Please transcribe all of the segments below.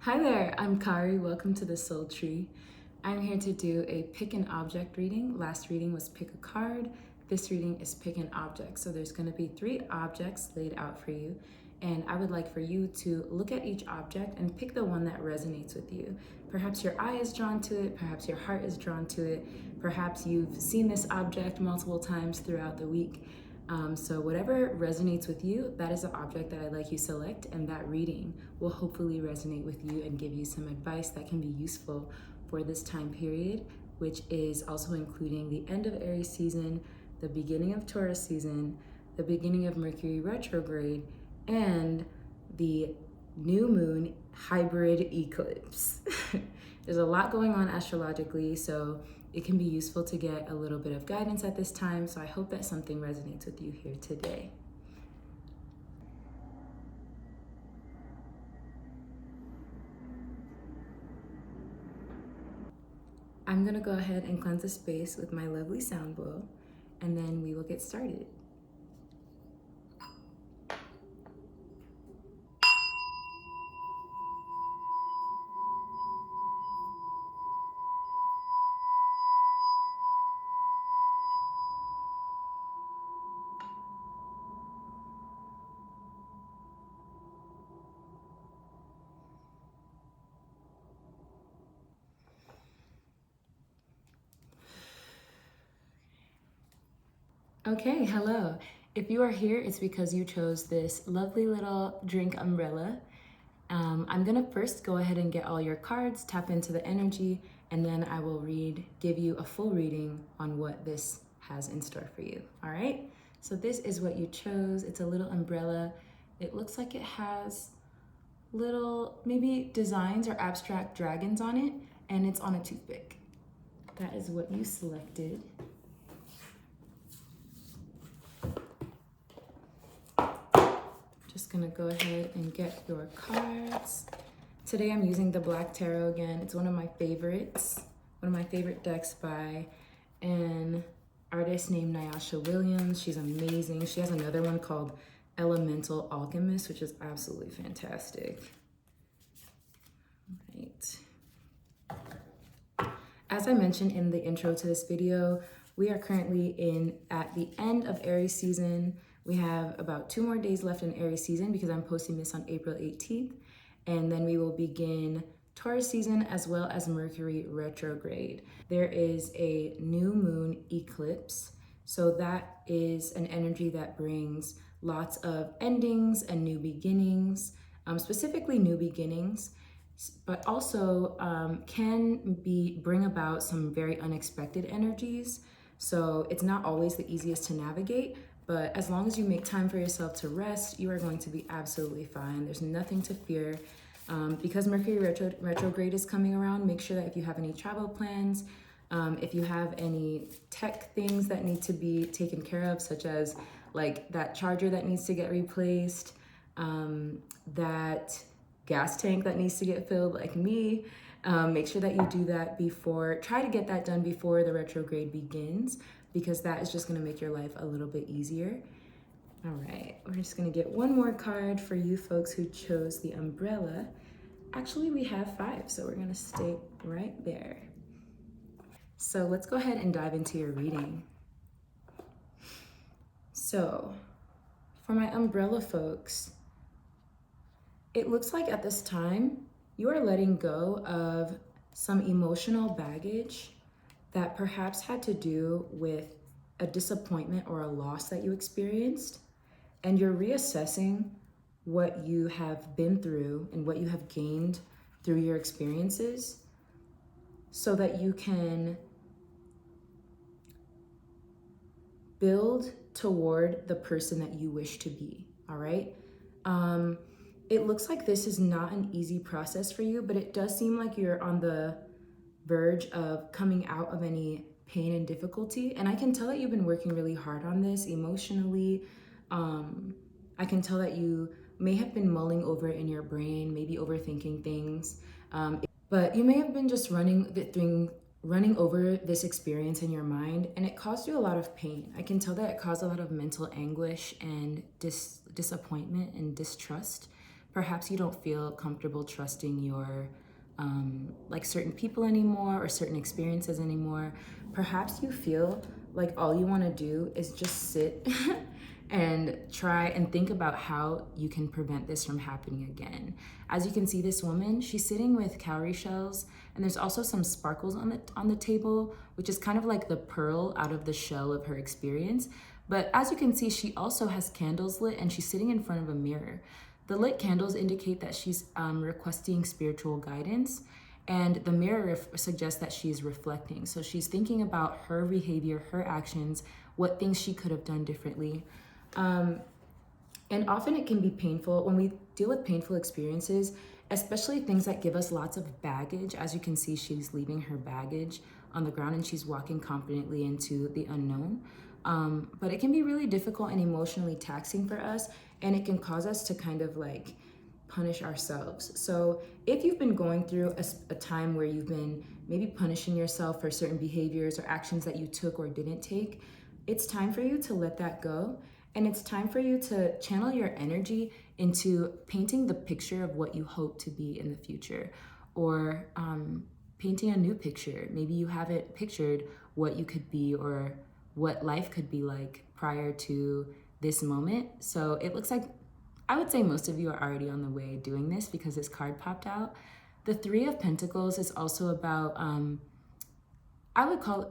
Hi there, I'm Kari. Welcome to the Soul Tree. I'm here to do a pick an object reading. Last reading was pick a card. This reading is pick an object. So there's going to be 3 objects laid out for you. And I would like for you to look at each object and pick the one that resonates with you. Perhaps your eye is drawn to it. Perhaps your heart is drawn to it. Perhaps you've seen this object multiple times throughout the week. So whatever resonates with you, that is the object that I'd like you select, and that reading will hopefully resonate with you and give you some advice that can be useful for this time period, which is also including the end of Aries season, the beginning of Taurus season, the beginning of Mercury retrograde, and the new moon hybrid eclipse. There's a lot going on astrologically, so it can be useful to get a little bit of guidance at this time. So I hope that something resonates with you here today. I'm gonna go ahead and cleanse the space with my lovely sound bowl, and then we will get started. Okay, hello. If you are here, it's because you chose this lovely little drink umbrella. I'm gonna first go ahead and get all your cards, tap into the energy, and then I will give you a full reading on what this has in store for you, all right? So this is what you chose. It's a little umbrella. It looks like it has little, maybe designs or abstract dragons on it, and it's on a toothpick. That is what you selected. Just gonna go ahead and get your cards. Today I'm using the Black Tarot again. It's one of my favorites, one of my favorite decks by an artist named Nyasha Williams. She's amazing. She has another one called Elemental Alchemist, which is absolutely fantastic. All right. As I mentioned in the intro to this video, we are currently at the end of Aries season. We have about 2 more days left in Aries season because I'm posting this on April 18th. And then we will begin Taurus season as well as Mercury retrograde. There is a new moon eclipse. So that is an energy that brings lots of endings and new beginnings, specifically new beginnings, but also can bring about some very unexpected energies. So it's not always the easiest to navigate, but as long as you make time for yourself to rest, you are going to be absolutely fine. There's nothing to fear. Because Mercury retrograde is coming around, make sure that if you have any travel plans, if you have any tech things that need to be taken care of, such as like that charger that needs to get replaced, that gas tank that needs to get filled like me, make sure that you do that try to get that done before the retrograde begins, because that is just gonna make your life a little bit easier. All right, we're just gonna get one more card for you folks who chose the umbrella. Actually, we have 5, so we're gonna stay right there. So let's go ahead and dive into your reading. So for my umbrella folks, it looks like at this time, you are letting go of some emotional baggage that perhaps had to do with a disappointment or a loss that you experienced, and you're reassessing what you have been through and what you have gained through your experiences so that you can build toward the person that you wish to be, all right? It looks like this is not an easy process for you, but it does seem like you're on the verge of coming out of any pain and difficulty. And I can tell that you've been working really hard on this emotionally. I can tell that you may have been mulling over it in your brain, maybe overthinking things. But you may have been just running over this experience in your mind, and it caused you a lot of pain. I can tell that it caused a lot of mental anguish and disappointment and distrust Perhaps you don't feel comfortable trusting your like certain people anymore or certain experiences anymore. Perhaps you feel like all you want to do is just sit and try and think about how you can prevent this from happening again. As you can see, this woman, she's sitting with cowrie shells, and there's also some sparkles on the table, which is kind of like the pearl out of the shell of her experience. But as you can see, she also has candles lit, and she's sitting in front of a mirror. The lit candles indicate that she's requesting spiritual guidance, and the mirror suggests that she's reflecting. So she's thinking about her behavior, her actions, what things she could have done differently. And often it can be painful when we deal with painful experiences, especially things that give us lots of baggage. As you can see, she's leaving her baggage on the ground and she's walking confidently into the unknown. But it can be really difficult and emotionally taxing for us, and it can cause us to kind of like punish ourselves. So if you've been going through a time where you've been maybe punishing yourself for certain behaviors or actions that you took or didn't take, it's time for you to let that go. And it's time for you to channel your energy into painting the picture of what you hope to be in the future, or painting a new picture. Maybe you haven't pictured what you could be or what life could be like prior to this moment. So it looks like, I would say most of you are already on the way doing this because this card popped out. The Three of Pentacles is also about, I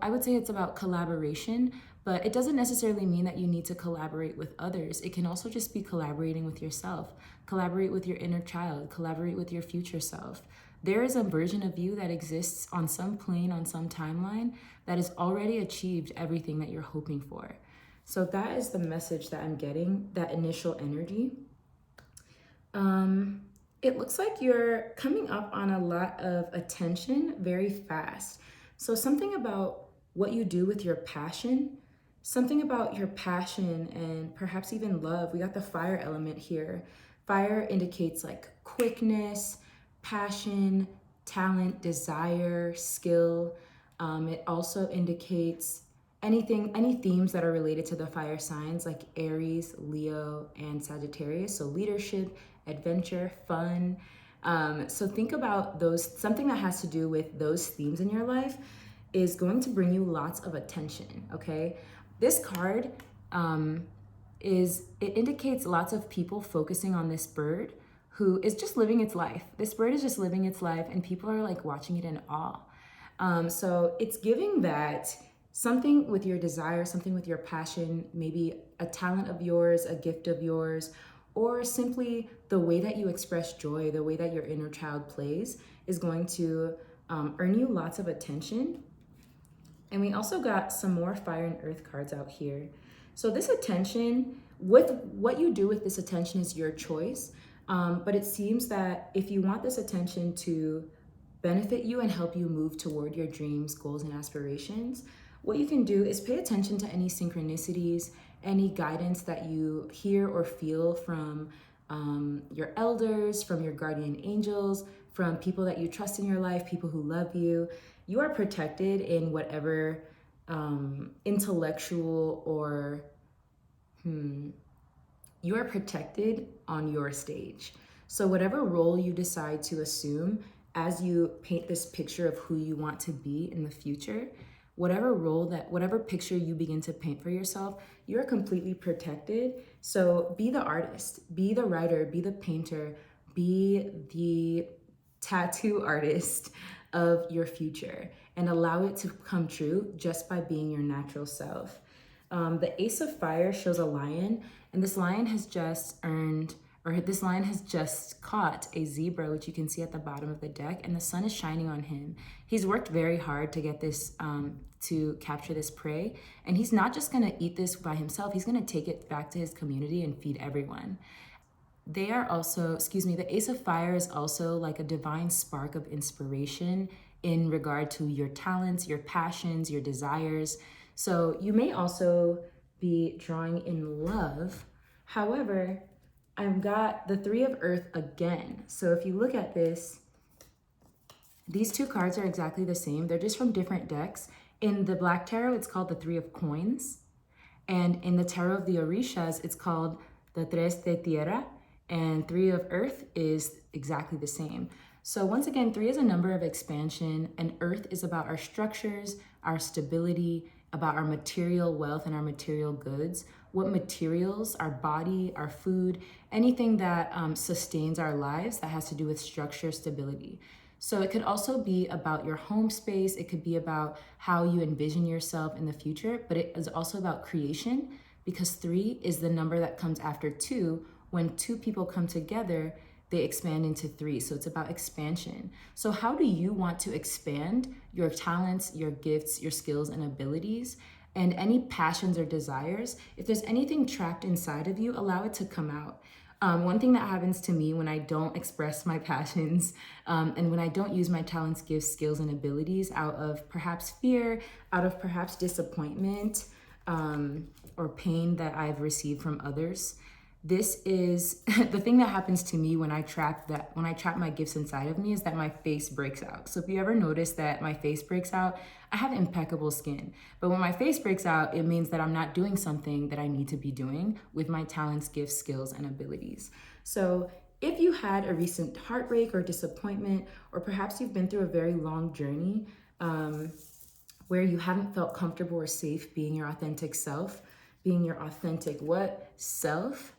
would say it's about collaboration, but it doesn't necessarily mean that you need to collaborate with others. It can also just be collaborating with yourself. Collaborate with your inner child, collaborate with your future self. There is a version of you that exists on some plane, on some timeline, that has already achieved everything that you're hoping for. So that is the message that I'm getting, that initial energy. It looks like you're coming up on a lot of attention very fast. So something about what you do with your passion, something about your passion and perhaps even love. We got the fire element here. Fire indicates like quickness, passion, talent, desire, skill. It also indicates any themes that are related to the fire signs like Aries, Leo, and Sagittarius. So leadership, adventure, fun. So think about those, something that has to do with those themes in your life is going to bring you lots of attention, okay? This card it indicates lots of people focusing on this bird who is just living its life. This bird is just living its life and people are like watching it in awe. So it's giving that something with your desire, something with your passion, maybe a talent of yours, a gift of yours, or simply the way that you express joy, the way that your inner child plays is going to earn you lots of attention. And we also got some more fire and earth cards out here. So this attention, with what you do with this attention is your choice. But it seems that if you want this attention to benefit you and help you move toward your dreams, goals, and aspirations, what you can do is pay attention to any synchronicities, any guidance that you hear or feel from your elders, from your guardian angels, from people that you trust in your life, people who love you. You are protected in whatever intellectual or you are protected on your stage. So whatever role you decide to assume as you paint this picture of who you want to be in the future, whatever picture you begin to paint for yourself, you're completely protected. So be the artist, be the writer, be the painter, be the tattoo artist of your future and allow it to come true just by being your natural self. The Ace of Fire shows a lion, and this lion has just caught a zebra, which you can see at the bottom of the deck, and the sun is shining on him. He's worked very hard to get this, to capture this prey, and he's not just gonna eat this by himself, he's gonna take it back to his community and feed everyone. They are also, the Ace of Fire is also like a divine spark of inspiration in regard to your talents, your passions, your desires. So you may also be drawing in love. However, I've got the Three of Earth again. So if you look at this, these two cards are exactly the same. They're just from different decks. In the Black Tarot, it's called the Three of Coins. And in the Tarot of the Orishas, it's called the Tres de Tierra. And 3 of Earth is exactly the same. So once again, 3 is a number of expansion, and Earth is about our structures, our stability, about our material wealth and our material goods. What materials, our body, our food, anything that sustains our lives that has to do with structure, stability. So it could also be about your home space. It could be about how you envision yourself in the future, but it is also about creation, because 3 is the number that comes after 2. When 2 people come together, they expand into 3. So it's about expansion. So how do you want to expand your talents, your gifts, your skills and abilities, and any passions or desires? If there's anything trapped inside of you, allow it to come out. One thing that happens to me when I don't express my passions and when I don't use my talents, gifts, skills, and abilities out of perhaps fear, out of perhaps disappointment or pain that I've received from others, this is the thing that happens to me when I trap my gifts inside of me, is that my face breaks out. So if you ever notice that my face breaks out, I have impeccable skin. But when my face breaks out, it means that I'm not doing something that I need to be doing with my talents, gifts, skills, and abilities. So if you had a recent heartbreak or disappointment, or perhaps you've been through a very long journey where you haven't felt comfortable or safe being your authentic self, being your authentic what? Self.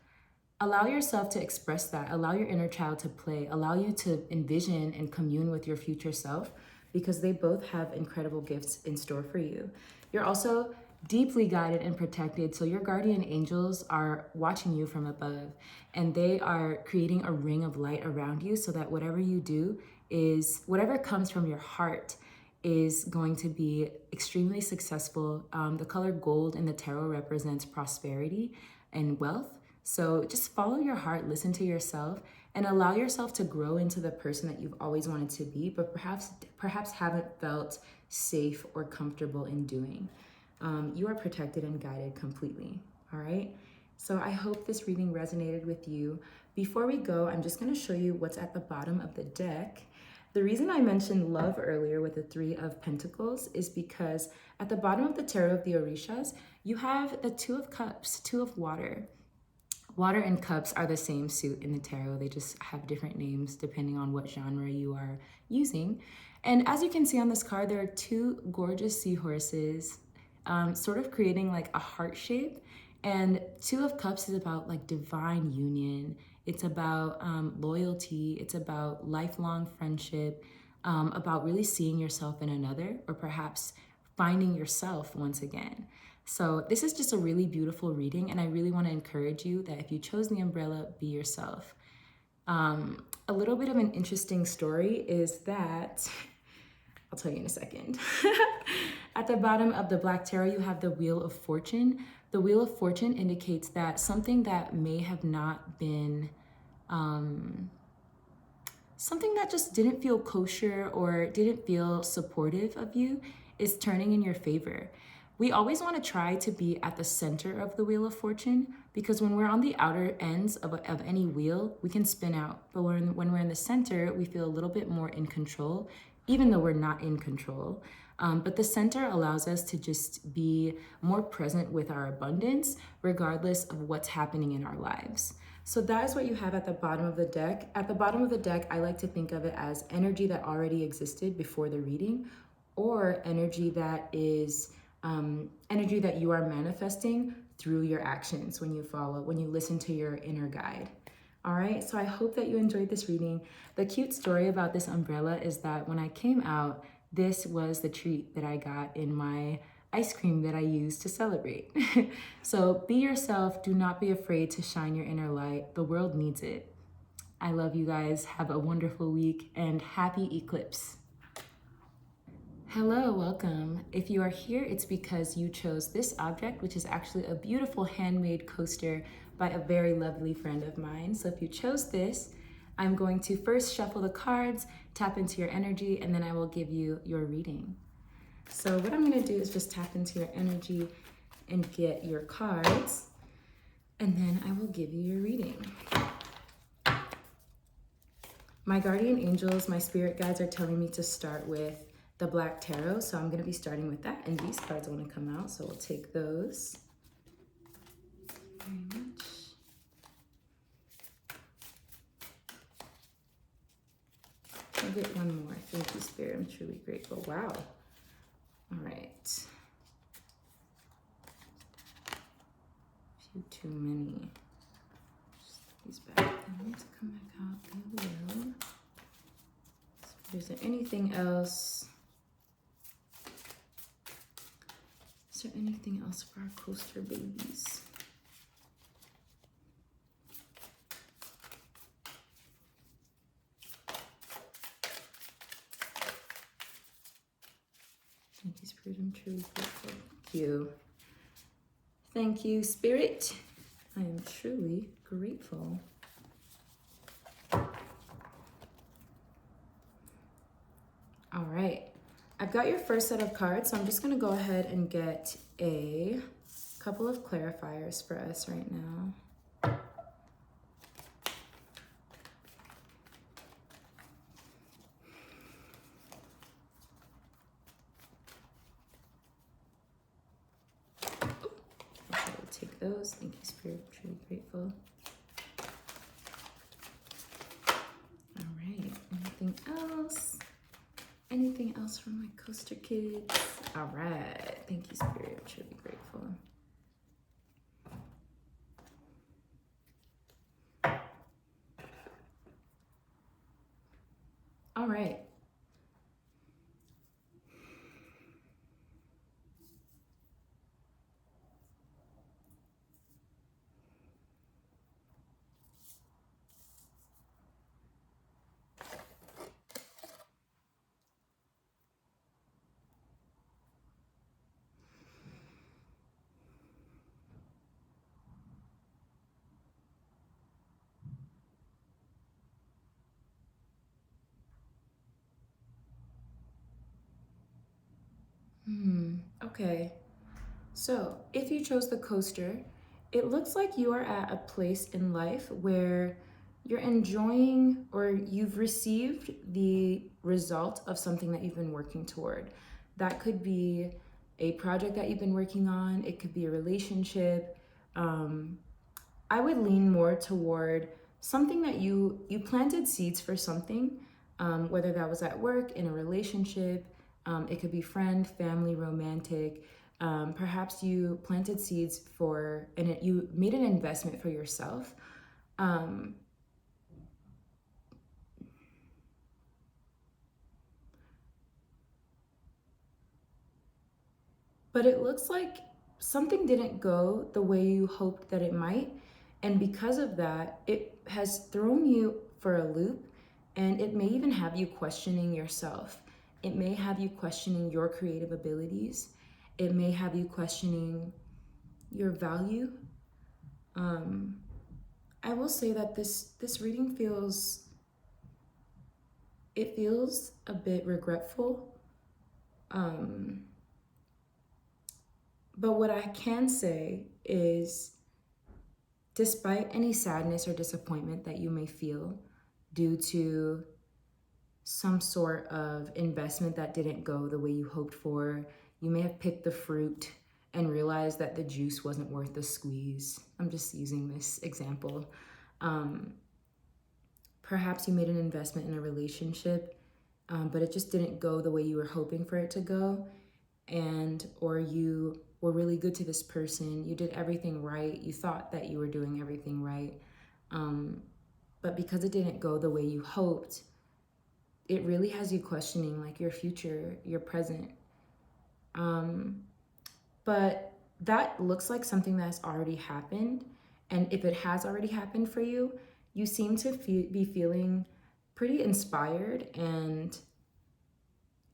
Allow yourself to express that. Allow your inner child to play. Allow you to envision and commune with your future self, because they both have incredible gifts in store for you. You're also deeply guided and protected. So your guardian angels are watching you from above, and they are creating a ring of light around you so that whatever you do is, whatever comes from your heart is going to be extremely successful. The color gold in the tarot represents prosperity and wealth. So just follow your heart, listen to yourself, and allow yourself to grow into the person that you've always wanted to be, but perhaps haven't felt safe or comfortable in doing. You are protected and guided completely, all right? So I hope this reading resonated with you. Before we go, I'm just gonna show you what's at the bottom of the deck. The reason I mentioned love earlier with the 3 of Pentacles is because at the bottom of the Tarot of the Orishas, you have the 2 of Cups, 2 of water. Water and cups are the same suit in the tarot. They just have different names depending on what genre you are using. And as you can see on this card, there are 2 gorgeous seahorses sort of creating like a heart shape. And 2 of Cups is about like divine union. It's about loyalty. It's about lifelong friendship, about really seeing yourself in another, or perhaps finding yourself once again. So this is just a really beautiful reading, and I really want to encourage you that if you chose the umbrella, be yourself. A little bit of an interesting story is that, I'll tell you in a second. At the bottom of the Black Tarot, you have the Wheel of Fortune. The Wheel of Fortune indicates that something that may have not been, something that just didn't feel kosher or didn't feel supportive of you is turning in your favor. We always want to try to be at the center of the Wheel of Fortune, because when we're on the outer ends of any wheel, we can spin out. But when we're in the center, we feel a little bit more in control, even though we're not in control. But the center allows us to just be more present with our abundance, regardless of what's happening in our lives. So that is what you have at the bottom of the deck. At the bottom of the deck, I like to think of it as energy that already existed before the reading, or energy that is energy that you are manifesting through your actions when you listen to your inner guide. All right, so I hope that you enjoyed this reading. The cute story about this umbrella is that when I came out, this was the treat that I got in my ice cream that I used to celebrate. So be yourself. Do not be afraid to shine your inner light. The world needs it. I love you guys. Have a wonderful week and happy eclipse. Hello, welcome. If you are here, it's because you chose this object, which is actually a beautiful handmade coaster by a very lovely friend of mine. So if you chose this, I'm going to first shuffle the cards, tap into your energy, and then I will give you your reading. So what I'm gonna do is just tap into your energy and get your cards, and then I will give you your reading. My guardian angels, my spirit guides are telling me to start with the Black Tarot, so I'm going to be starting with that, and these cards want to come out, so we'll take those. Very much. I'll get one more. Thank you, Spirit. I'm truly grateful. Wow. All right. A few too many. Just put these back. I need to come back out. They will. Is there anything else? Is there anything else for our coaster babies? Thank you, Spirit. I'm truly grateful. Thank you. Thank you, Spirit. I am truly grateful. All right. I've got your first set of cards, so I'm just going to go ahead and get a couple of clarifiers for us right now. Take those. Thank you, Spirit. I'm truly grateful. All right. Anything else? Anything else from my coaster kids? All right. Thank you, Spirit. I'm truly grateful. All right. Okay. So if you chose the coaster, it looks like you are at a place in life where you're enjoying or you've received the result of something that you've been working toward. That could be a project that you've been working on. It could be a relationship. I would lean more toward something that you planted seeds for something, whether that was at work, in a relationship. It could be friend, family, romantic. Perhaps you planted seeds for, and you made an investment for yourself. But it looks like something didn't go the way you hoped that it might. And because of that, it has thrown you for a loop, and it may even have you questioning yourself. It may have you questioning your creative abilities. It may have you questioning your value. I will say that this reading feels a bit regretful. But what I can say is, despite any sadness or disappointment that you may feel due to some sort of investment that didn't go the way you hoped for, you may have picked the fruit and realized that the juice wasn't worth the squeeze. I'm just using this example. Perhaps you made an investment in a relationship, but it just didn't go the way you were hoping for it to go. Or you were really good to this person, you did everything right, you thought that you were doing everything right, but because it didn't go the way you hoped, it really has you questioning like your future, your present. But that looks like something that's already happened, and if it has already happened for you, you seem to be feeling pretty inspired and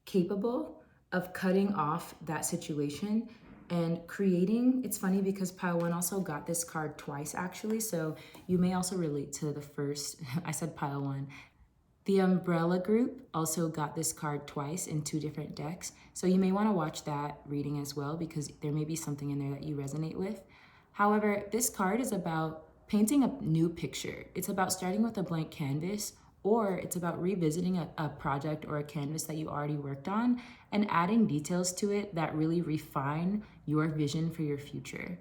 capable of cutting off that situation and creating. It's funny because Pile 1 also got this card twice actually, so you may also relate to the first. I said Pile 1. The Umbrella group also got this card twice in 2 different decks, so you may want to watch that reading as well because there may be something in there that you resonate with. However, this card is about painting a new picture. It's about starting with a blank canvas, or it's about revisiting a project or a canvas that you already worked on and adding details to it that really refine your vision for your future.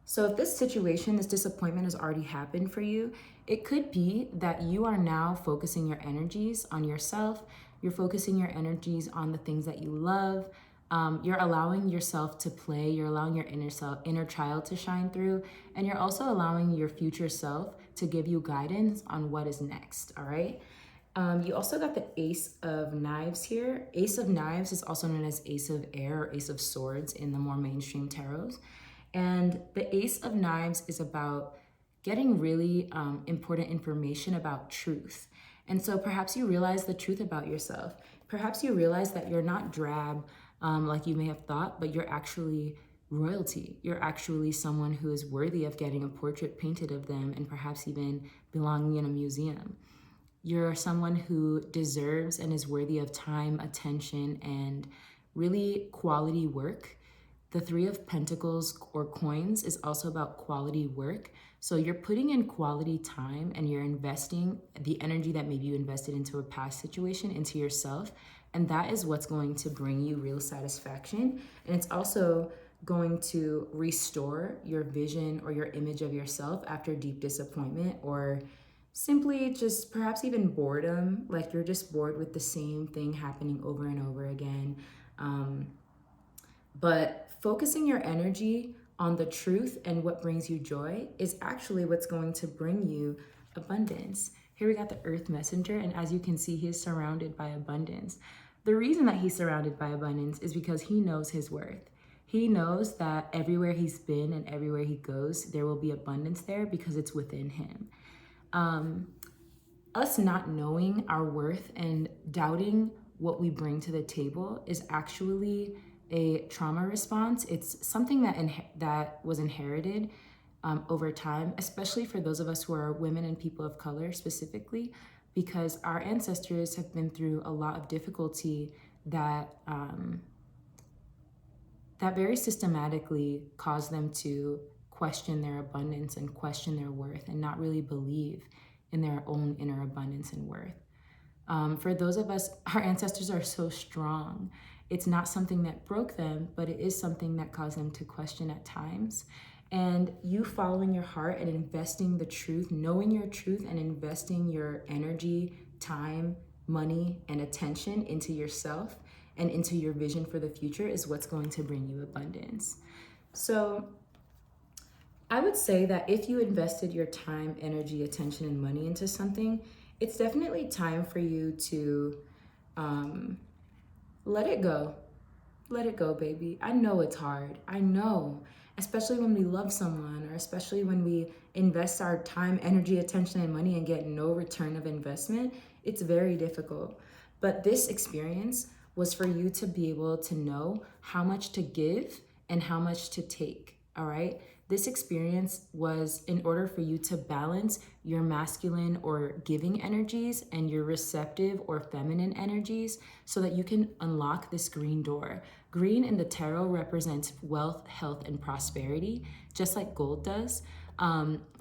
So if this situation, this disappointment has already happened for you, it could be that you are now focusing your energies on yourself. You're focusing your energies on the things that you love. You're allowing yourself to play. You're allowing your inner child to shine through. And you're also allowing your future self to give you guidance on what is next, all right? You also got the Ace of Knives here. Ace of Knives is also known as Ace of Air or Ace of Swords in the more mainstream tarots. And the Ace of Knives is about getting really important information about truth. And so perhaps you realize the truth about yourself. Perhaps you realize that you're not drab like you may have thought, but you're actually royalty. You're actually someone who is worthy of getting a portrait painted of them and perhaps even belonging in a museum. You're someone who deserves and is worthy of time, attention, and really quality work. The Three of Pentacles or coins is also about quality work. So you're putting in quality time and you're investing the energy that maybe you invested into a past situation into yourself. And that is what's going to bring you real satisfaction. And it's also going to restore your vision or your image of yourself after deep disappointment or simply just perhaps even boredom. Like you're just bored with the same thing happening over and over again. But focusing your energy on the truth and what brings you joy is actually what's going to bring you abundance. Here we got the Earth Messenger, and as you can see, he is surrounded by abundance. The reason that he's surrounded by abundance is because he knows his worth. He knows that everywhere he's been and everywhere he goes, there will be abundance there because it's within him. Us not knowing our worth and doubting what we bring to the table is actually a trauma response. It's something that was inherited over time, especially for those of us who are women and people of color specifically, because our ancestors have been through a lot of difficulty that very systematically caused them to question their abundance and question their worth and not really believe in their own inner abundance and worth. For those of us, our ancestors are so strong. It's not something that broke them, but it is something that caused them to question at times. And you following your heart and investing the truth, knowing your truth and investing your energy, time, money, and attention into yourself and into your vision for the future is what's going to bring you abundance. So I would say that if you invested your time, energy, attention, and money into something, it's definitely time for you to let it go. Let it go, baby. I know it's hard. I know, especially when we love someone or especially when we invest our time, energy, attention, and money and get no return of investment. It's very difficult. But this experience was for you to be able to know how much to give and how much to take, all right? This experience was in order for you to balance your masculine or giving energies and your receptive or feminine energies so that you can unlock this green door. Green in the tarot represents wealth, health, and prosperity, just like gold does.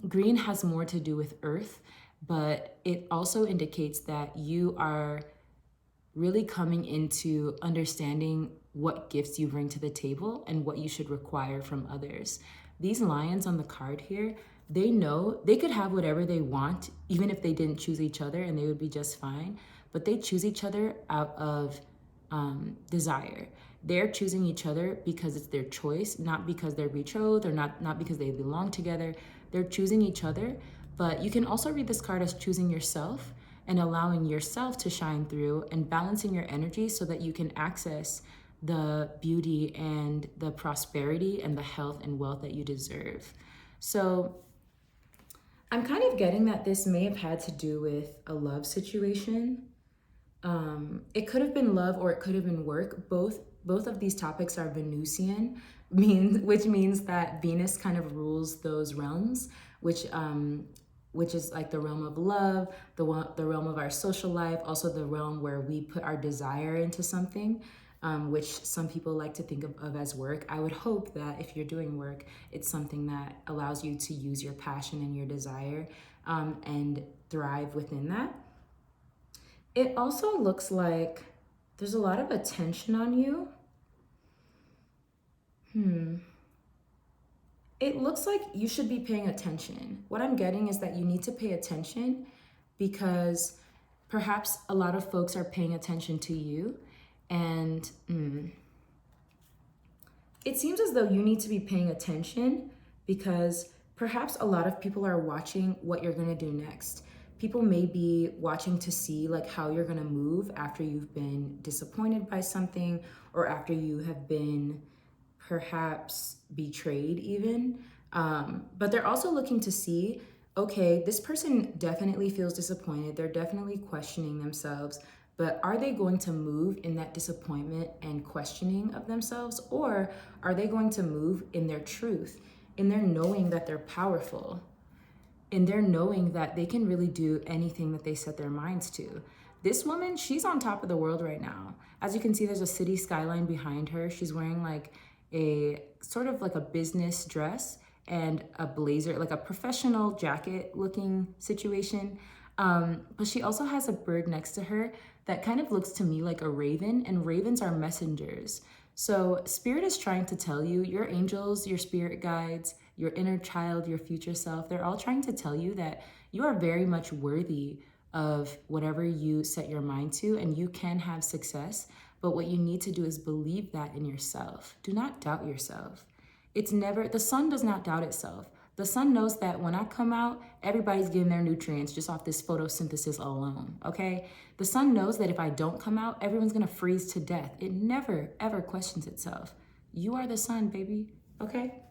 Green has more to do with earth, but it also indicates that you are really coming into understanding what gifts you bring to the table and what you should require from others. These lions on the card here, they know they could have whatever they want, even if they didn't choose each other, and they would be just fine. But they choose each other out of desire. They're choosing each other because it's their choice, not because they're betrothed or not because they belong together. They're choosing each other. But you can also read this card as choosing yourself and allowing yourself to shine through and balancing your energy so that you can access the beauty and the prosperity and the health and wealth that you deserve. So I'm kind of getting that this may have had to do with a love situation. It could have been love or it could have been work. Both of these topics are Venusian, which means that Venus kind of rules those realms, which is like the realm of love, the realm of our social life, also the realm where we put our desire into something, which some people like to think of as work. I would hope that if you're doing work, it's something that allows you to use your passion and your desire and thrive within that. It also looks like there's a lot of attention on you. It looks like you should be paying attention. What I'm getting is that you need to pay attention because perhaps a lot of folks are paying attention to you, and it seems as though you need to be paying attention because perhaps a lot of people are watching what you're gonna do next. People may be watching to see like how you're gonna move after you've been disappointed by something, or after you have been perhaps betrayed even. But they're also looking to see, okay, this person definitely feels disappointed. They're definitely questioning themselves, but are they going to move in that disappointment and questioning of themselves? Or are they going to move in their truth, in their knowing that they're powerful, in their knowing that they can really do anything that they set their minds to? This woman, she's on top of the world right now. As you can see, there's a city skyline behind her. She's wearing like a sort of like a business dress and a blazer, like a professional jacket looking situation. But she also has a bird next to her that kind of looks to me like a raven, and ravens are messengers. So Spirit is trying to tell you, your angels, your spirit guides, your inner child, your future self, they're all trying to tell you that you are very much worthy of whatever you set your mind to, and you can have success. But what you need to do is believe that in yourself. Do not doubt yourself. It's never, the sun does not doubt itself. The sun knows that when I come out, everybody's getting their nutrients just off this photosynthesis alone, okay? The sun knows that if I don't come out, everyone's gonna freeze to death. It never, ever questions itself. You are the sun, baby, okay?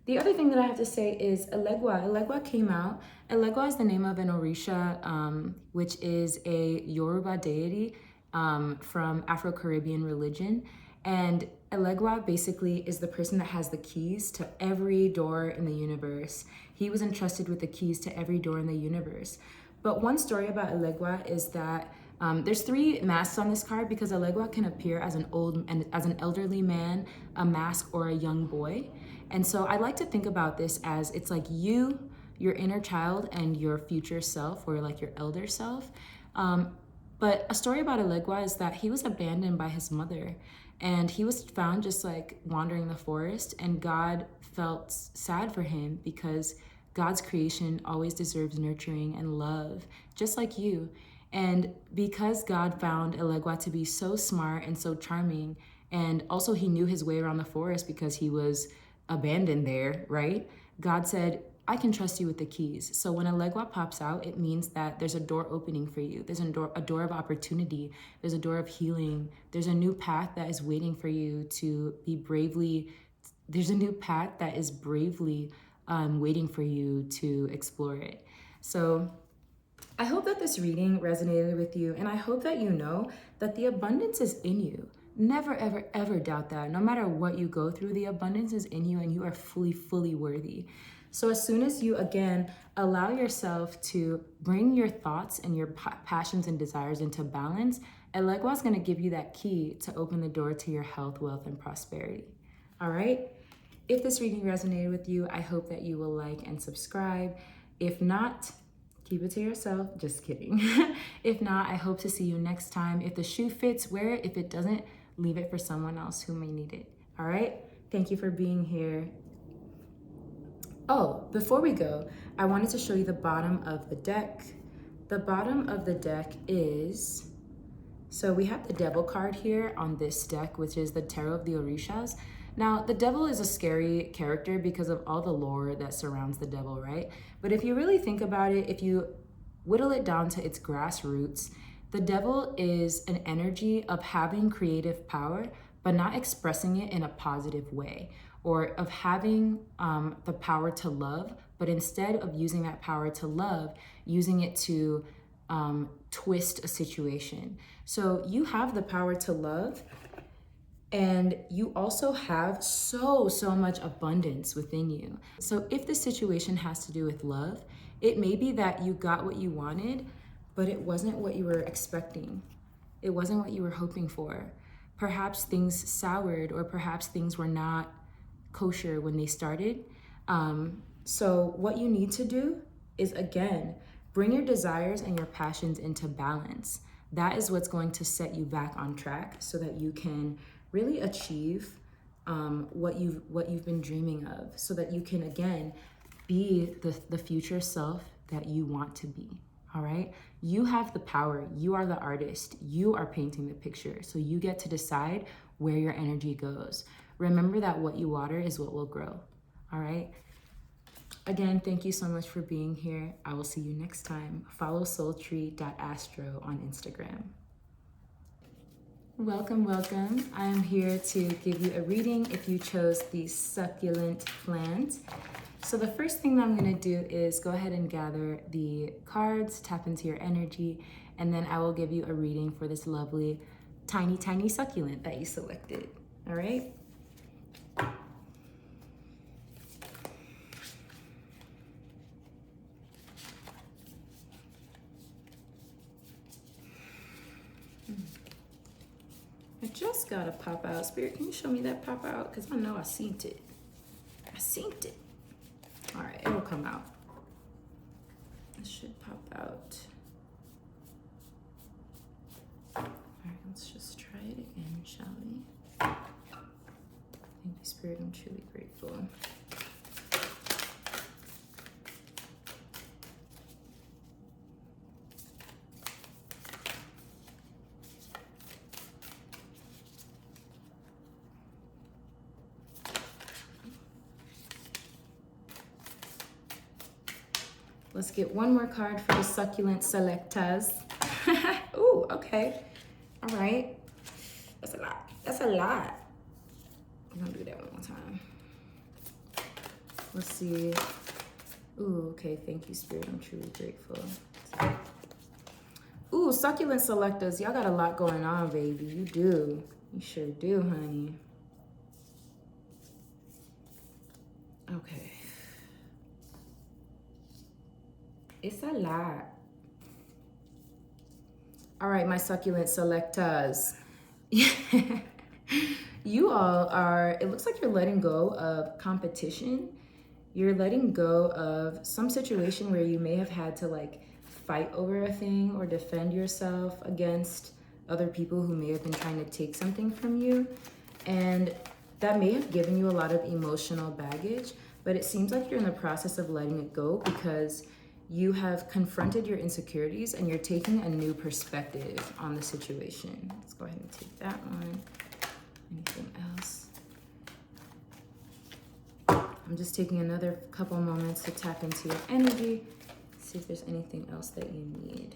The other thing that I have to say is Elegua. Elegua came out. Elegua is the name of an Orisha, which is a Yoruba deity from Afro-Caribbean religion. And Elegua basically is the person that has the keys to every door in the universe. He was entrusted with the keys to every door in the universe. But one story about Elegua is that there's 3 masks on this card because Elegua can appear as an elderly man, a mask, or a young boy. And so I like to think about this as it's like you, your inner child, and your future self, or like your elder self. But a story about Elegua is that he was abandoned by his mother, and he was found just like wandering the forest, and God felt sad for him because God's creation always deserves nurturing and love, just like you. And because God found Elegua to be so smart and so charming, and also he knew his way around the forest because he was abandoned there, right? God said, I can trust you with the keys. So when Elegua pops out, it means that there's a door opening for you. There's a door of opportunity. There's a door of healing. There's a new path that is waiting for you to be bravely, there's a new path that is bravely waiting for you to explore it. So I hope that this reading resonated with you, and I hope that you know that the abundance is in you. Never, ever, ever doubt that. No matter what you go through, the abundance is in you, and you are fully, fully worthy. So as soon as you, again, allow yourself to bring your thoughts and your passions and desires into balance, Elegua is going to give you that key to open the door to your health, wealth, and prosperity. All right? If this reading resonated with you, I hope that you will like and subscribe. If not, keep it to yourself. Just kidding. If not, I hope to see you next time. If the shoe fits, wear it. If it doesn't, leave it for someone else who may need it. All right? Thank you for being here. Oh, before we go, I wanted to show you the bottom of the deck. The bottom of the deck is, so we have the Devil card here on this deck, which is the Tarot of the Orishas. Now, the devil is a scary character because of all the lore that surrounds the devil, right? But if you really think about it, if you whittle it down to its grassroots, the devil is an energy of having creative power, but not expressing it in a positive way, or of having the power to love, but instead of using that power to love, using it to twist a situation. So you have the power to love, and you also have so much abundance within you. So if the situation has to do with love, it may be that you got what you wanted, but it wasn't what you were expecting. It wasn't what you were hoping for. Perhaps things soured, or perhaps things were not kosher when they started. So what you need to do is, again, bring your desires and your passions into balance. That is what's going to set you back on track so that you can really achieve what you've been dreaming of, so that you can again be the future self that you want to be. All right, you have the power. You are the artist. You are painting the picture, so you get to decide where your energy goes. Remember that what you water is what will grow. All right, again, thank you so much for being here. I will see you next time. Follow soultree.astro on Instagram. Welcome, welcome. I am here to give you a reading if you chose the succulent plant. So the first thing that I'm going to do is go ahead and gather the cards, tap into your energy, and then I will give you a reading for this lovely tiny succulent that you selected. All right? I just got a pop out. Spirit, can you show me that pop out? Because I know I synced it. All right, it'll come out. It should pop out. All right, let's just try it again, shall we? Thank you, Spirit. I'm truly grateful. Let's get one more card for the Succulent Selectas. Ooh, okay. All right. That's a lot. That's a lot. I'm gonna do that one more time. Let's see. Ooh, okay. Thank you, Spirit. I'm truly grateful. Ooh, Succulent Selectas. Y'all got a lot going on, baby. You do. You sure do, honey. Okay. It's a lot. All right, my Succulent Selectas. You all are, it looks like you're letting go of competition. You're letting go of some situation where you may have had to like fight over a thing or defend yourself against other people who may have been trying to take something from you. And that may have given you a lot of emotional baggage, but it seems like you're in the process of letting it go because you have confronted your insecurities and you're taking a new perspective on the situation. Let's go ahead and take that one. Anything else? I'm just taking another couple moments to tap into your energy, see if there's anything else that you need.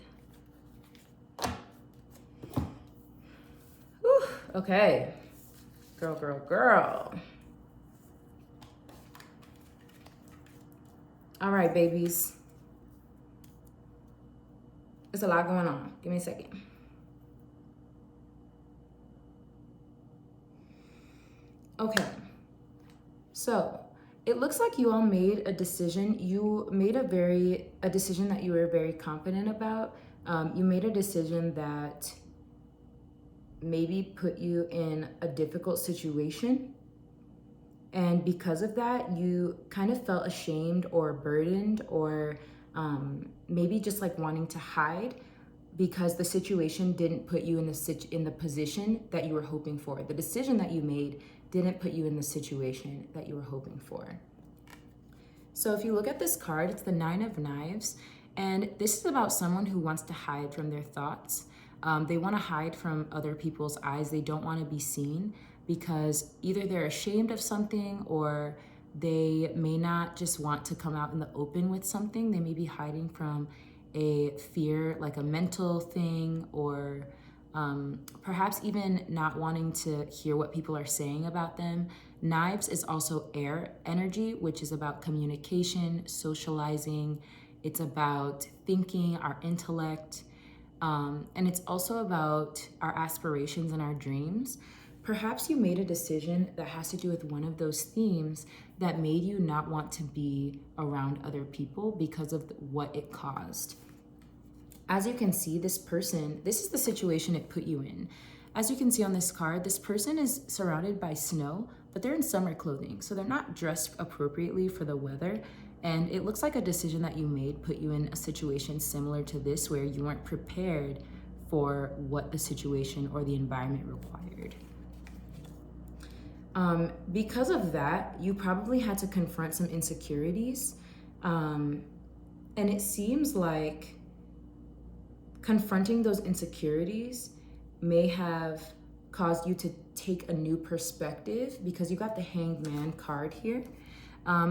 Whew, okay. Girl. All right, babies. There's a lot going on. Give me a second. Okay. So it looks like you all made a decision. You made a decision that you were very confident about. You made a decision that maybe put you in a difficult situation. And because of that, you kind of felt ashamed or burdened or maybe just like wanting to hide because the situation didn't put you in the position that you were hoping for. The decision that you made didn't put you in the situation that you were hoping for. So if you look at this card, it's the 9 of Knives, and this is about someone who wants to hide from their thoughts. They want to hide from other people's eyes. They don't want to be seen because either they're ashamed of something or they may not just want to come out in the open with something. They may be hiding from a fear, like a mental thing, or perhaps even not wanting to hear what people are saying about them. Knives is also air energy, which is about communication, socializing. It's about thinking, our intellect, and it's also about our aspirations and our dreams. Perhaps you made a decision that has to do with one of those themes that made you not want to be around other people because of what it caused. As you can see, this is the situation it put you in. As you can see on this card, this person is surrounded by snow, but they're in summer clothing, so they're not dressed appropriately for the weather. And it looks like a decision that you made put you in a situation similar to this where you weren't prepared for what the situation or the environment required. Because of that, you probably had to confront some insecurities. And it seems like confronting those insecurities may have caused you to take a new perspective, because you got the Hanged Man card here.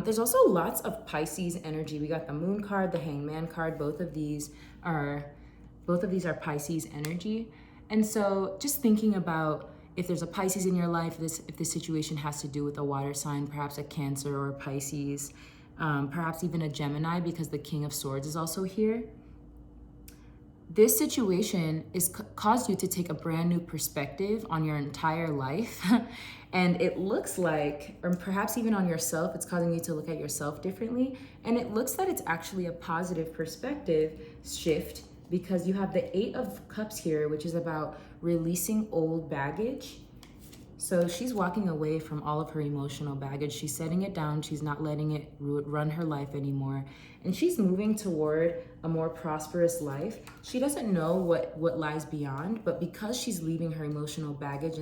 There's also lots of Pisces energy. We got the Moon card, the Hanged Man card. Both of these are Pisces energy. And so just thinking about if there's a Pisces in your life, if this situation has to do with a water sign, perhaps a Cancer or a Pisces, perhaps even a Gemini, because the King of Swords is also here. This situation is caused you to take a brand new perspective on your entire life. And it looks like, or perhaps even on yourself, it's causing you to look at yourself differently. And it looks that it's actually a positive perspective shift, because you have the 8 of Cups here, which is about releasing old baggage. So she's walking away from all of her emotional baggage. She's setting it down. She's not letting it run her life anymore. And she's moving toward a more prosperous life. She doesn't know what lies beyond, but because she's leaving her emotional baggage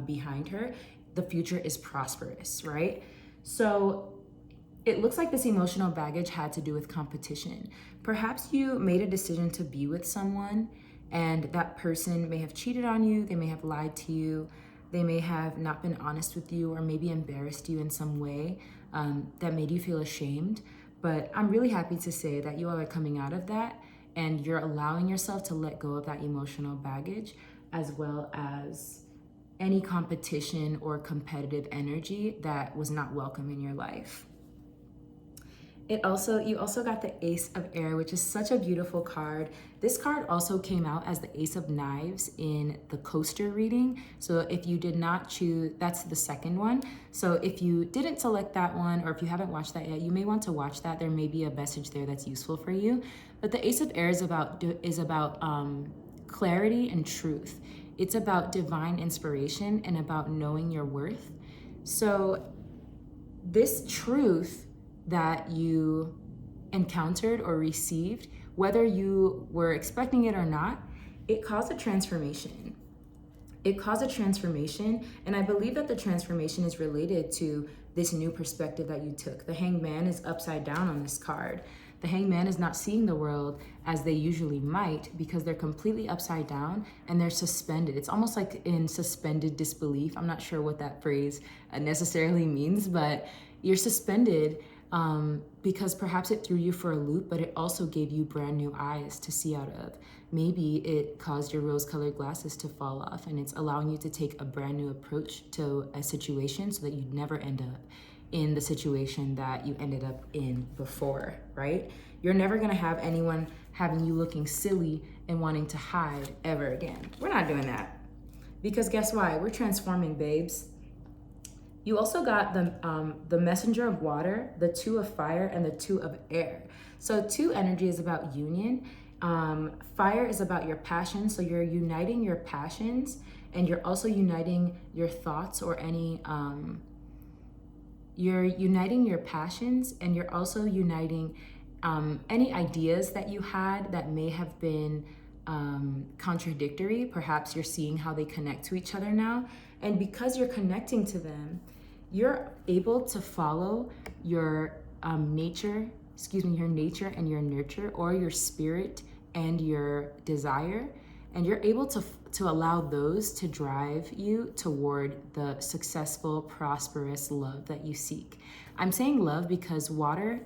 behind her, the future is prosperous, right? So it looks like this emotional baggage had to do with competition. Perhaps you made a decision to be with someone, and that person may have cheated on you. They may have lied to you. They may have not been honest with you, or maybe embarrassed you in some way that made you feel ashamed. But I'm really happy to say that you all are coming out of that, and you're allowing yourself to let go of that emotional baggage, as well as any competition or competitive energy that was not welcome in your life. You also got the Ace of Air, which is such a beautiful card. This card also came out as the Ace of Knives in the coaster reading. So if you did not choose, that's the second one. So if you didn't select that one, or if you haven't watched that yet, you may want to watch that. There may be a message there that's useful for you. But the Ace of Air is about clarity and truth. It's about divine inspiration and about knowing your worth. So this truth that you encountered or received, whether you were expecting it or not, it caused a transformation. It caused a transformation, and I believe that the transformation is related to this new perspective that you took. The Hanged Man is upside down on this card. The Hanged Man is not seeing the world as they usually might, because they're completely upside down and they're suspended. It's almost like in suspended disbelief. I'm not sure what that phrase necessarily means, but you're suspended because perhaps it threw you for a loop, but it also gave you brand new eyes to see out of. Maybe it caused your rose-colored glasses to fall off, and it's allowing you to take a brand new approach to a situation so that you never end up in the situation that you ended up in before, right? You're never gonna have anyone having you looking silly and wanting to hide ever again. We're not doing that, because guess why? We're transforming, babes. You also got the Messenger of Water, the 2 of Fire, and the 2 of Air. So 2 energy is about union. Fire is about your passion. So you're uniting your passions, and you're also uniting your thoughts, or you're uniting your passions, and you're also uniting any ideas that you had that may have been contradictory. Perhaps you're seeing how they connect to each other now. And because you're connecting to them, you're able to follow your nature and your nurture, or your spirit and your desire. And you're able to allow those to drive you toward the successful, prosperous love that you seek. I'm saying love because water,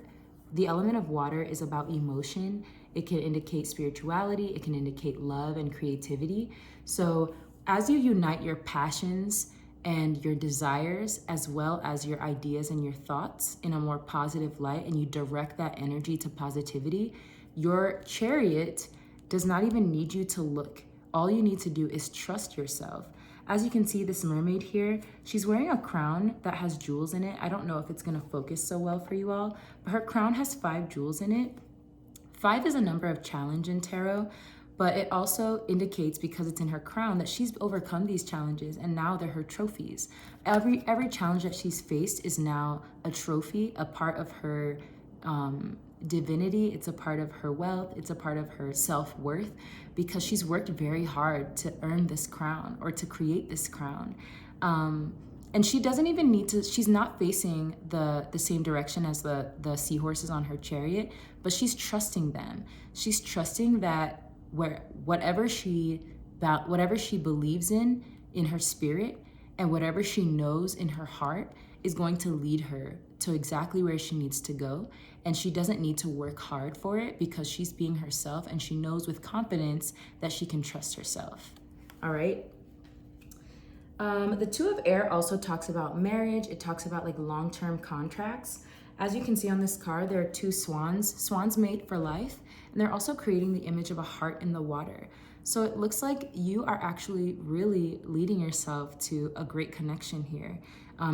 the element of water, is about emotion. It can indicate spirituality. It can indicate love and creativity. So as you unite your passions and your desires, as well as your ideas and your thoughts, in a more positive light, and you direct that energy to positivity, your chariot does not even need you to look. All you need to do is trust yourself. As you can see, this mermaid here, she's wearing a crown that has jewels in it. I don't know if it's gonna focus so well for you all, but her crown has 5 jewels in it. 5 is a number of challenge in tarot, but it also indicates, because it's in her crown, that she's overcome these challenges, and now they're her trophies. Every challenge that she's faced is now a trophy, a part of her divinity. It's a part of her wealth. It's a part of her self-worth, because she's worked very hard to earn this crown, or to create this crown. And she doesn't even need to, she's not facing the same direction as the seahorses on her chariot, but she's trusting them. She's trusting that whatever she believes in her spirit, and whatever she knows in her heart is going to lead her to exactly where she needs to go. And she doesn't need to work hard for it because she's being herself, and she knows with confidence that she can trust herself. All right. The Two of Air also talks about marriage. It talks about like long-term contracts. As you can see on this card, there are two swans made for life, and they're also creating the image of a heart in the water. So it looks like you are actually really leading yourself to a great connection here.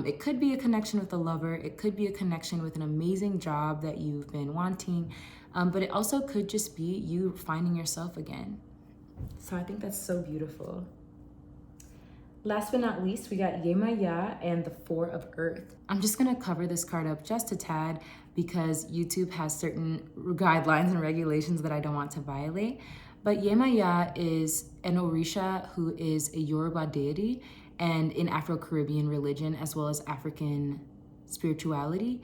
It could be a connection with a lover. It could be a connection with an amazing job that you've been wanting, but it also could just be you finding yourself again. So I think that's so beautiful. Last but not least, we got Yemaya and the Four of Earth. I'm just gonna cover this card up just a tad because YouTube has certain guidelines and regulations that I don't want to violate. But Yemaya is an Orisha who is a Yoruba deity, and in Afro-Caribbean religion as well as African spirituality.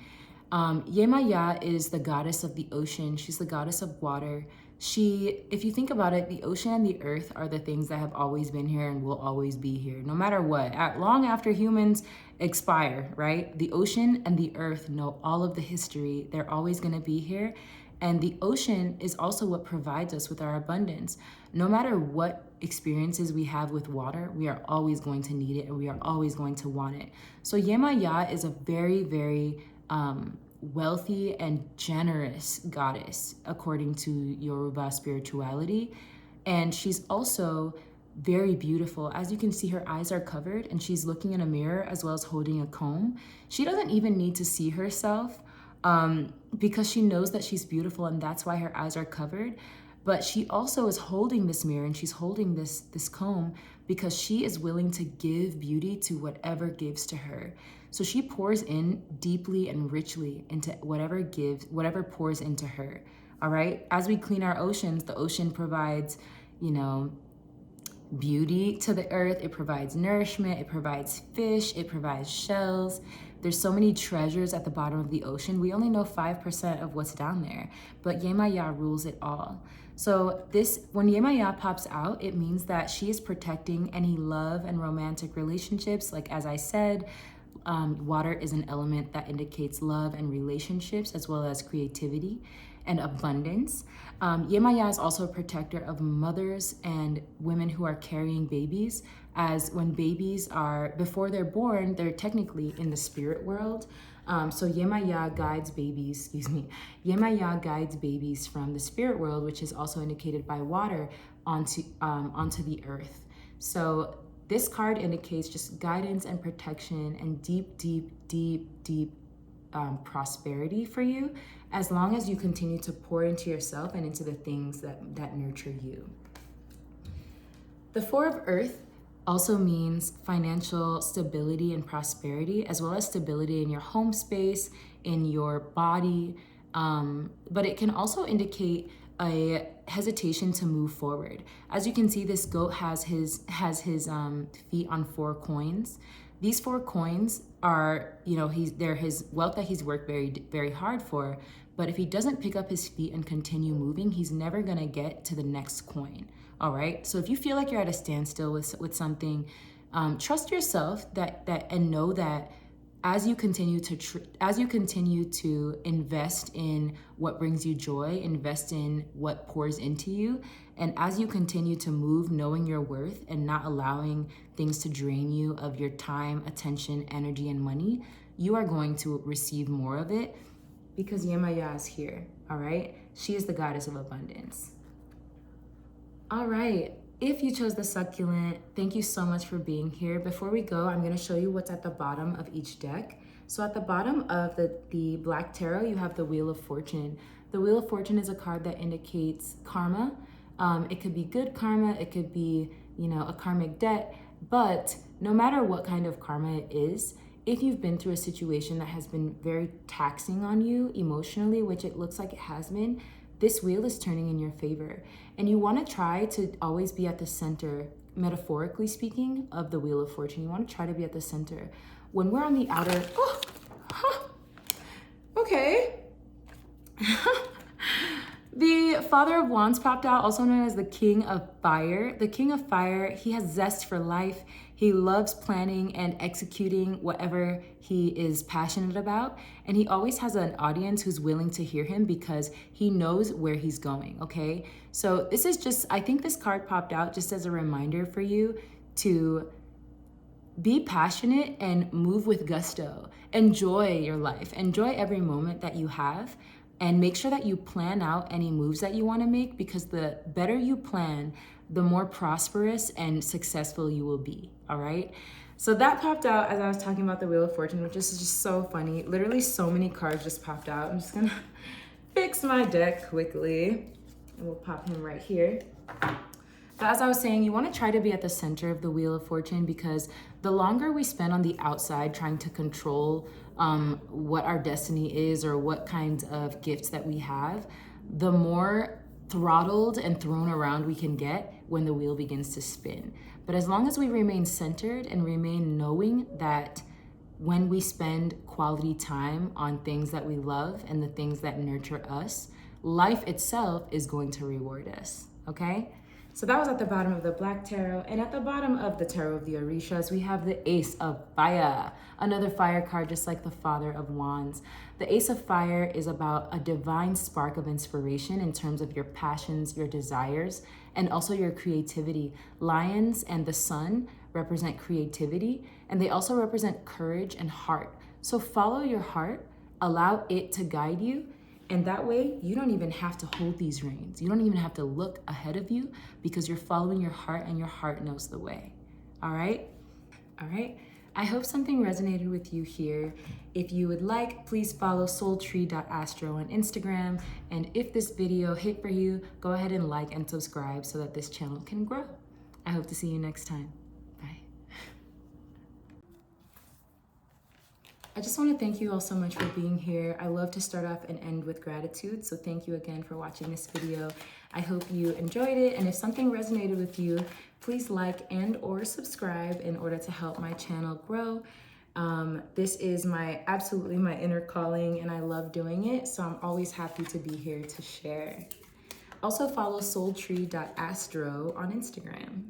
Yemaya is the goddess of the ocean. She's the goddess of water. If you think about it, the ocean and the earth are the things that have always been here and will always be here, no matter what. Long after humans expire, right? The ocean and the earth know all of the history. They're always gonna be here. And the ocean is also what provides us with our abundance. No matter what experiences we have with water, we are always going to need it, and we are always going to want it. So Yemaya is a very, very wealthy and generous goddess according to Yoruba spirituality. And she's also very beautiful. As you can see, her eyes are covered and she's looking in a mirror as well as holding a comb. She doesn't even need to see herself because she knows that she's beautiful, and that's why her eyes are covered. But she also is holding this mirror and she's holding this comb because she is willing to give beauty to whatever gives to her. So she pours in deeply and richly into whatever pours into her. All right. As we clean our oceans, the ocean provides, beauty to the earth. It provides nourishment. It provides fish. It provides shells. There's so many treasures at the bottom of the ocean. We only know 5% of what's down there, but Yemaya rules it all. So when Yemaya pops out, it means that she is protecting any love and romantic relationships. Like, as I said, water is an element that indicates love and relationships as well as creativity and abundance. Yemaya is also a protector of mothers and women who are carrying babies, as when babies before they're born, they're technically in the spirit world. So Yemaya guides babies, Yemaya guides babies from the spirit world, which is also indicated by water, onto the earth. So this card indicates just guidance and protection and deep prosperity for you, as long as you continue to pour into yourself and into the things that nurture you. The Four of Earth also means financial stability and prosperity, as well as stability in your home space, in your body, but it can also indicate a hesitation to move forward. As you can see, this goat has his feet on 4 coins. These 4 coins are, they're his wealth that he's worked very, very hard for. But if he doesn't pick up his feet and continue moving, he's never gonna get to the next coin. All right. So if you feel like you're at a standstill with something, trust yourself and know that as you continue to invest in what brings you joy, invest in what pours into you, and as you continue to move, knowing your worth and not allowing things to drain you of your time, attention, energy, and money, you are going to receive more of it because Yemaya is here. All right. She is the goddess of abundance. All right. If you chose the succulent, thank you so much for being here. Before we go, I'm going to show you what's at the bottom of each deck. So at the bottom of the Black Tarot, you have the Wheel of Fortune. The Wheel of Fortune is a card that indicates karma. It could be good karma. It could be, a karmic debt. But no matter what kind of karma it is, if you've been through a situation that has been very taxing on you emotionally, which it looks like it has been, this wheel is turning in your favor. And you want to try to always be at the center, metaphorically speaking, of the Wheel of Fortune. You want to try to be at the center. when we're on the outer, okay. The Father of Wands popped out, also known as the King of Fire. The King of Fire, he has zest for life. He loves planning and executing whatever he is passionate about. And he always has an audience who's willing to hear him because he knows where he's going, okay? So this is just, I think this card popped out just as a reminder for you to be passionate and move with gusto. Enjoy your life. Enjoy every moment that you have. And make sure that you plan out any moves that you want to make, because the better you plan, the more prosperous and successful you will be, all right? So that popped out as I was talking about the Wheel of Fortune, which is just so funny. Literally so many cards just popped out. I'm just gonna fix my deck quickly. And we'll pop him right here. But as I was saying, you want to try to be at the center of the Wheel of Fortune, because the longer we spend on the outside trying to control what our destiny is or what kinds of gifts that we have, the more throttled and thrown around we can get when the wheel begins to spin. But as long as we remain centered and remain knowing that when we spend quality time on things that we love and the things that nurture us, life itself is going to reward us, okay? So that was at the bottom of the Black Tarot. And at the bottom of the Tarot of the Orishas, we have the Ace of Fire, another fire card just like the Father of Wands. The Ace of Fire is about a divine spark of inspiration in terms of your passions, your desires, and also your creativity. Lions and the Sun represent creativity, and they also represent courage and heart. So follow your heart, allow it to guide you, and that way, you don't even have to hold these reins. You don't even have to look ahead of you, because you're following your heart and your heart knows the way. All right? All right. I hope something resonated with you here. If you would like, please follow soultree.astro on Instagram. And if this video hit for you, go ahead and like and subscribe so that this channel can grow. I hope to see you next time. Bye. I just want to thank you all so much for being here. I love to start off and end with gratitude, so thank you again for watching this video. I hope you enjoyed it, and if something resonated with you, please like and or subscribe in order to help my channel grow. This is absolutely my inner calling, and I love doing it, so I'm always happy to be here to share. Also follow soultree.astro on Instagram.